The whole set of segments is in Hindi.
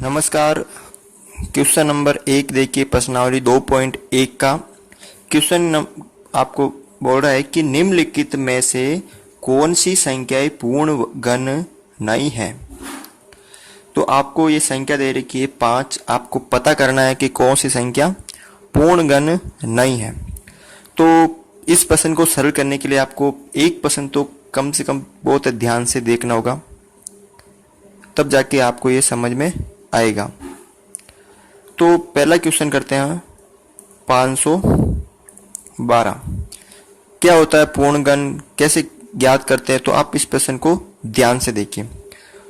नमस्कार। क्वेश्चन नंबर 1 देखिए, प्रश्नावली 2.1 का क्वेश्चन आपको बोल रहा है कि निम्नलिखित में से कौन सी संख्याएं पूर्ण गण नहीं है। तो आपको ये संख्या दे रखी है 5, आपको पता करना है कि कौन सी संख्या पूर्ण गण नहीं है। तो इस प्रश्न को सरल करने के लिए आपको एक प्रश्न तो कम से कम बहुत ध्यान से देखना होगा, तब जाके आपको ये समझ में आएगा। तो पहला क्वेश्चन करते हैं 512। क्या होता है पूर्ण गण, कैसे ज्ञात करते हैं, तो आप इस प्रश्न को ध्यान से देखिए।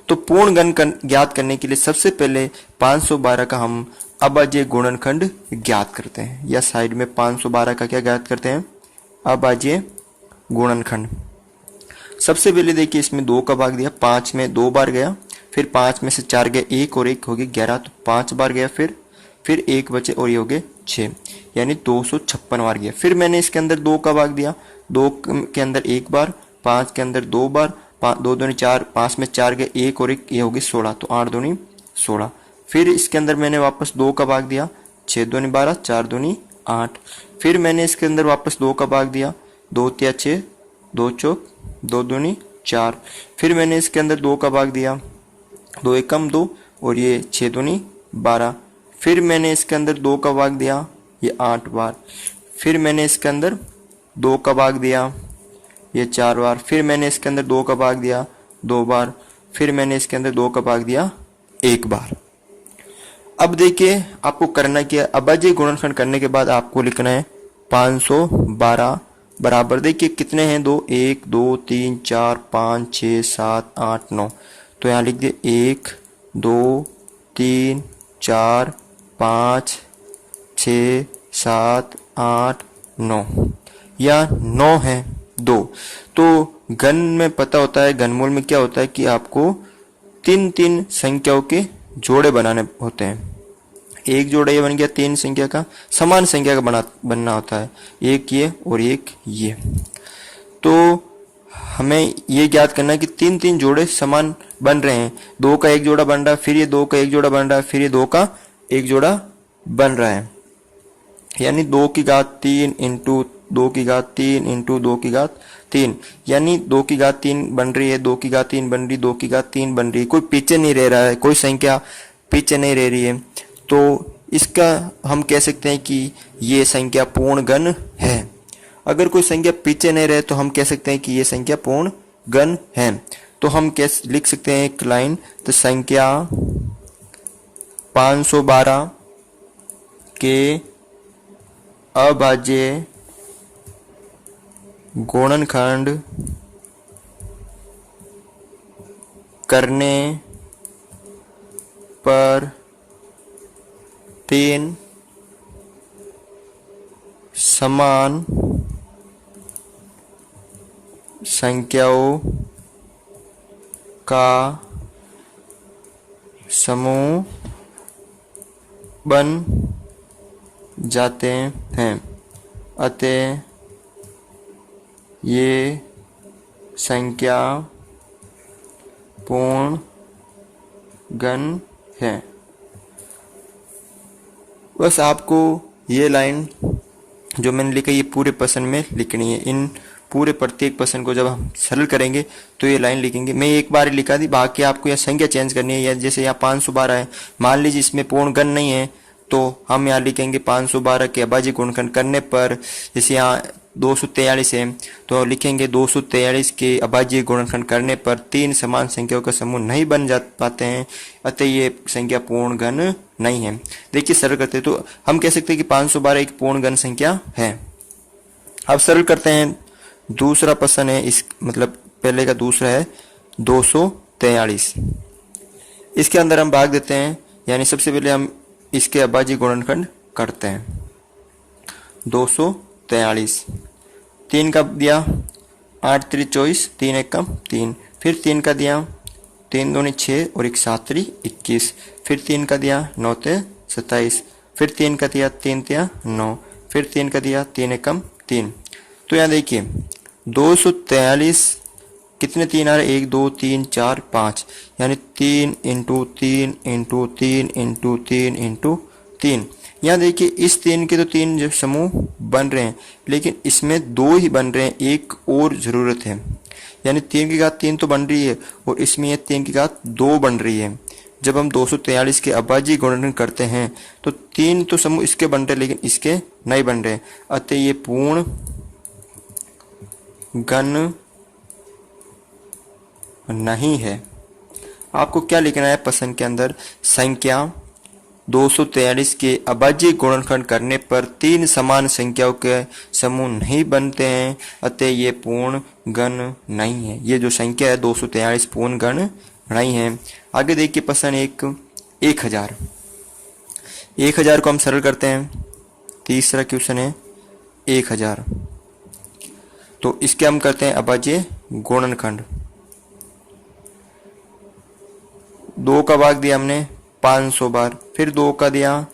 तो पूर्ण गण ज्ञात करने के लिए सबसे पहले 512 का हम अभाज्य गुणनखंड ज्ञात करते हैं, या साइड में 512 का क्या ज्ञात करते हैं, अभाज्य गुणनखंड। सबसे पहले देखिए, इसमें 2 का भाग दिया, 5 में 2 बार गया, फिर 5 में से 4 गया, 1 और 1 हो गए 11, तो 5 बार गया, फिर 1 बचे और ये हो गए 6, यानी 256 बार गया। फिर मैंने इसके अंदर 2 का भाग दिया, 2 के अंदर 1 बार, 5 के अंदर 2 बार, 2 दूनी 4, 5 में 4 गए, 1 और 1 ये हो गए 16, तो 8 दूनी 16। फिर इसके अंदर मैंने वापस 2 का भाग दिया, 6 दूनी 12, 4 दूनी 8। फिर मैंने इसके अंदर वापस 2 का भाग दिया, 2 तिया 6, 2 चौक 2 दूनी 4। फिर मैंने इसके अंदर 2 का भाग दिया, 2 एकम 2 और ये 6 दूनी 12। फिर मैंने इसके अंदर 2 का भाग दिया, ये 8 बार। फिर मैंने इसके अंदर 2 का भाग दिया, ये 4 बार। फिर मैंने इसके अंदर 2 का भाग दिया 2 बार। फिर मैंने इसके अंदर 2 का भाग दिया 1 बार। अब देखिए, आपको करना क्या है, अभाज्य गुणनखंड करने के बाद आपको लिखना है 512 बराबर, देखिए कितने हैं, 2, 1 2 3 4 5 6 7 8 9। तो यहाँ लिख दिए 1 2 3 4 5 6 7 8 9, या 9 है 2। तो घन में पता होता है, घनमूल में क्या होता है कि आपको 3 संख्याओं के जोड़े बनाने होते हैं। एक जोड़ा ये बन गया 3 संख्या का, समान संख्या का बनना होता है, एक ये और एक ये। तो हमें ये ज्ञात करना है कि 3 जोड़े समान बन रहे हैं। 2 का एक जोड़ा बन रहा है, फिर ये 2 का एक जोड़ा बन रहा है, फिर ये 2 का एक जोड़ा बन रहा है, यानी 2 की घात 3 इंटू 2 की घात 3 इंटू 2 की घात 3, यानी 2 की घात 3 बन रही है, 2 की घात 3 बन रही, 2 की घात 3 बन रही है। कोई पीछे नहीं रह रहा है, कोई संख्या पीछे नहीं रह रही है। तो इसका हम कह सकते हैं कि ये संख्या पूर्ण गण है। अगर कोई संख्या पीछे नहीं रहे तो हम कह सकते हैं कि ये संख्या पूर्ण गण है। तो हम कैसे लिख सकते हैं एक लाइन, तो संख्या 512 के अभाज्य गुणनखंड करने पर 3 समान संख्याओं का समूह बन जाते हैं, अतः ये संख्या पूर्ण गण है। बस आपको ये लाइन जो मैंने लिखा ये पूरे प्रश्न में लिखनी है। इन पूरे प्रत्येक प्रश्न को जब हम सरल करेंगे तो ये लाइन लिखेंगे। मैं एक बार लिखा दी, बाकी आपको यह संख्या चेंज करनी है। या जैसे यहाँ 512 है, मान लीजिए इसमें पूर्ण गण नहीं है, तो हम यहाँ लिखेंगे 512 के अभाज्य गुणनखंड करने पर, जैसे यहाँ 243 है तो लिखेंगे 243 के अभाज्य गुणनखंड करने पर 3 समान संख्याओं का समूह नहीं बन जा पाते हैं, अतः ये संख्या पूर्ण गण नहीं है। देखिए सरल करते हैं तो हम कह सकते हैं कि 512 एक पूर्ण गण संख्या है। अब सरल करते हैं, दूसरा प्रश्न है, इस मतलब पहले का दूसरा है 243। इसके अंदर हम भाग देते हैं, यानी सबसे पहले हम इसके अभाज्य गुणनखंड करते हैं। 243, 3 का दिया 8 3 24, 3 1 कम 3, फिर 3 का दिया 3 दूनी 6 और 1 7 3 21, फिर 3 का दिया 9 ते 27, फिर 3 का दिया 3 तिया 9, फिर 3 का दिया 3 1 कम 3। तो यहाँ देखिए 243 कितने 3 आ रहे, 1 2 3 4 5, यानी 3 इंटू 3 इंटू 3 इंटू 3 इंटू 3। यहाँ देखिए इस 3 के तो 3 जो समूह बन रहे हैं, लेकिन इसमें 2 ही बन रहे हैं, एक और जरूरत है। यानी 3 की घात 3 तो बन रही है और इसमें ये 3 की घात 2 बन रही है। जब हम 243 के अभाज्य गुणनखंड करते हैं तो 3 तो समूह इसके बन रहे लेकिन इसके नहीं बन रहे, अतः ये पूर्ण घन नहीं है। आपको क्या लिखना है प्रश्न के अंदर, संख्या 243 के अभाज्य गुणनखंड करने पर 3 समान संख्याओं के समूह नहीं बनते हैं, अतः ये पूर्ण घन नहीं है। ये जो संख्या है 243 पूर्ण घन नहीं है। आगे देखिए प्रश्न 1000। 1000 को हम सरल करते हैं। तीसरा क्वेश्चन है 1000, तो इसके हम करते हैं अभाज्य गुणनखंड। 2 का भाग दिया हमने 500 बार, फिर 2 का दिया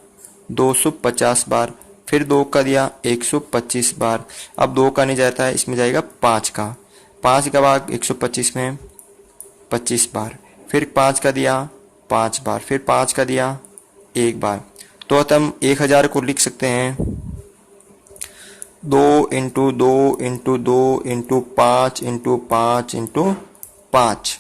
250 बार, फिर 2 का दिया 125 बार। अब 2 का नहीं जाता है, इसमें जाएगा 5 का। 5 का भाग 125 में 25 बार, फिर 5 का दिया 5 बार, फिर 5 का दिया 1 बार। तो हम 1000 को लिख सकते हैं 2 into 2 into 2 into 5 into 5 into 5,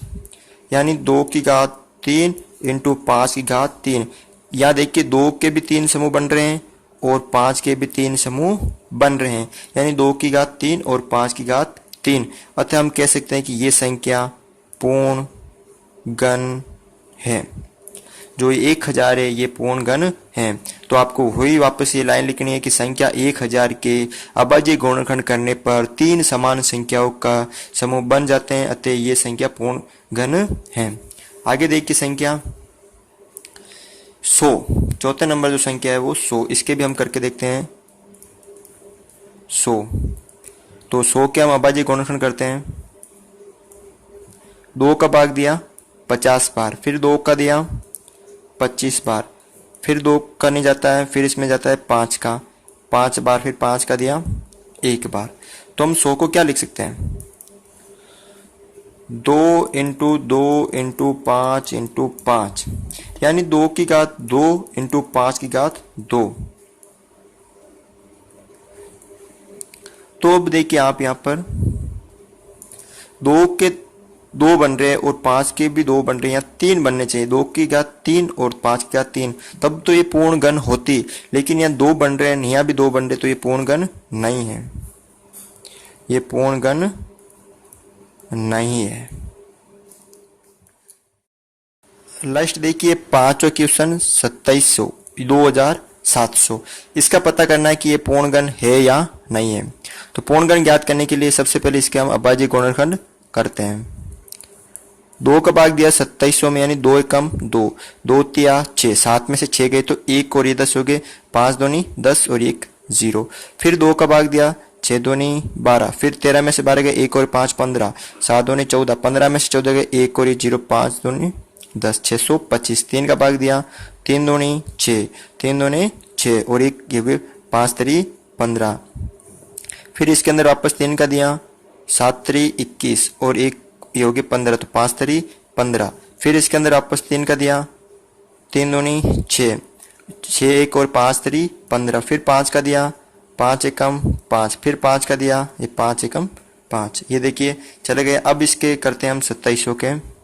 यानी 2 की घात 3 इंटू 5 की घात 3। यहाँ देखिए 2 के भी 3 समूह बन रहे हैं और 5 के भी 3 समूह बन रहे हैं, यानी 2 की घात 3 और 5 की घात 3। अतः हम कह सकते हैं कि ये संख्या पूर्ण घन है। जो 1000 है ये पूर्ण घन है। तो आपको वही वापस ये लाइन लिखनी है कि संख्या 1000 के अभाज्य गुणनखंड करने पर 3 समान संख्याओं का समूह बन जाते हैं, अतः ये संख्या पूर्ण घन है। आगे देखिए संख्या 100, चौथे नंबर जो संख्या है वो 100, इसके भी हम करके देखते हैं 100। तो 100 के हम अभाज्य गुणनखंड करते हैं। 2 का भाग दिया 50 बार, फिर 2 का दिया 25 बार, फिर 2 का नहीं जाता है, फिर इसमें जाता है 5 का 5 बार, फिर 5 का दिया 1 बार। तो हम 100 को क्या लिख सकते हैं, 2 इंटू 2 इंटू 5 इंटू 5, यानी 2 की घात 2 इंटू 5 की घात 2। तो अब देखिए आप यहां पर 2 के 2 बन रहे हैं और 5 के भी 2 बन रहे हैं, 3 बनने चाहिए। 2 की घात 3 और 5 की घात 3, तब तो ये पूर्ण घन होती, लेकिन यहाँ 2 बन रहे हैं, यहाँ भी 2 बन रहे, तो ये पूर्ण घन नहीं है, ये पूर्ण घन नहीं है। लास्ट देखिए 5वां क्वेश्चन 2700 इसका पता करना है कि ये पूर्ण घन है या नहीं है। तो पूर्ण घन ज्ञात करने के लिए सबसे पहले इसके हम अभाज्य गुणनखंड करते हैं। 2 का भाग दिया 2700 में, यानी 2 एकम 2, 2 तिया 6, 7 में से 6 गए तो 1 और ये 10 हो गए, 5 दूनी 10 और 1 0। फिर 2 का भाग दिया 6 दूनी 12, फिर 13 में से 12 गए, 1 और 5 15, 7 दूनी 14, 15 में से 14 गए, 1 और ये 0, 5 दूनी 10, 625। 3 का भाग दिया 3 दूनी 6, 3 दूनी 6 और 1 ये भी 5 3 15। फिर इसके अंदर वापस 3 का दिया 7 3 21 और 1 ये हो गए 15, तो 5 3 15। फिर इसके अंदर वापस 3 का दिया 3 दूनी 6, 6 1 और 5 3 15। फिर 5 का दिया 5 एकम 5, फिर 5 का दिया ये 5 एकम 5। ये देखिए चले गए। अब इसके करते हैं हम 2700 के,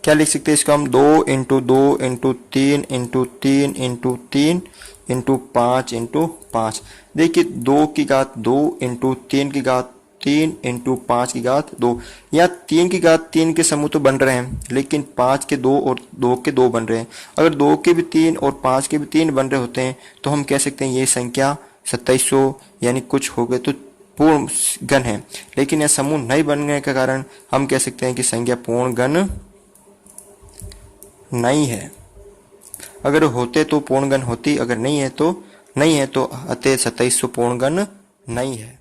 क्या लिख सकते हैं इसको हम 2 into 2 into 3 into 3 into 3 into 5 into 5। देखिए 2 की घात 2 इंटू 3 की घात 3 इंटू 5 की घात 2। यहाँ 3 की घात 3 के समूह तो बन रहे हैं, लेकिन 5 के 2 और 2 के 2 बन रहे हैं। अगर 2 के भी 3 और 5 के भी 3 बन रहे होते हैं तो हम कह सकते हैं ये संख्या 2700 यानी कुछ हो गए तो पूर्ण घन है। लेकिन यह समूह नहीं बनने के कारण हम कह सकते हैं कि संख्या पूर्ण घन नहीं है। अगर होते तो पूर्ण घन होती, अगर नहीं है तो नहीं है, तो अतः 2700 पूर्ण घन नहीं है।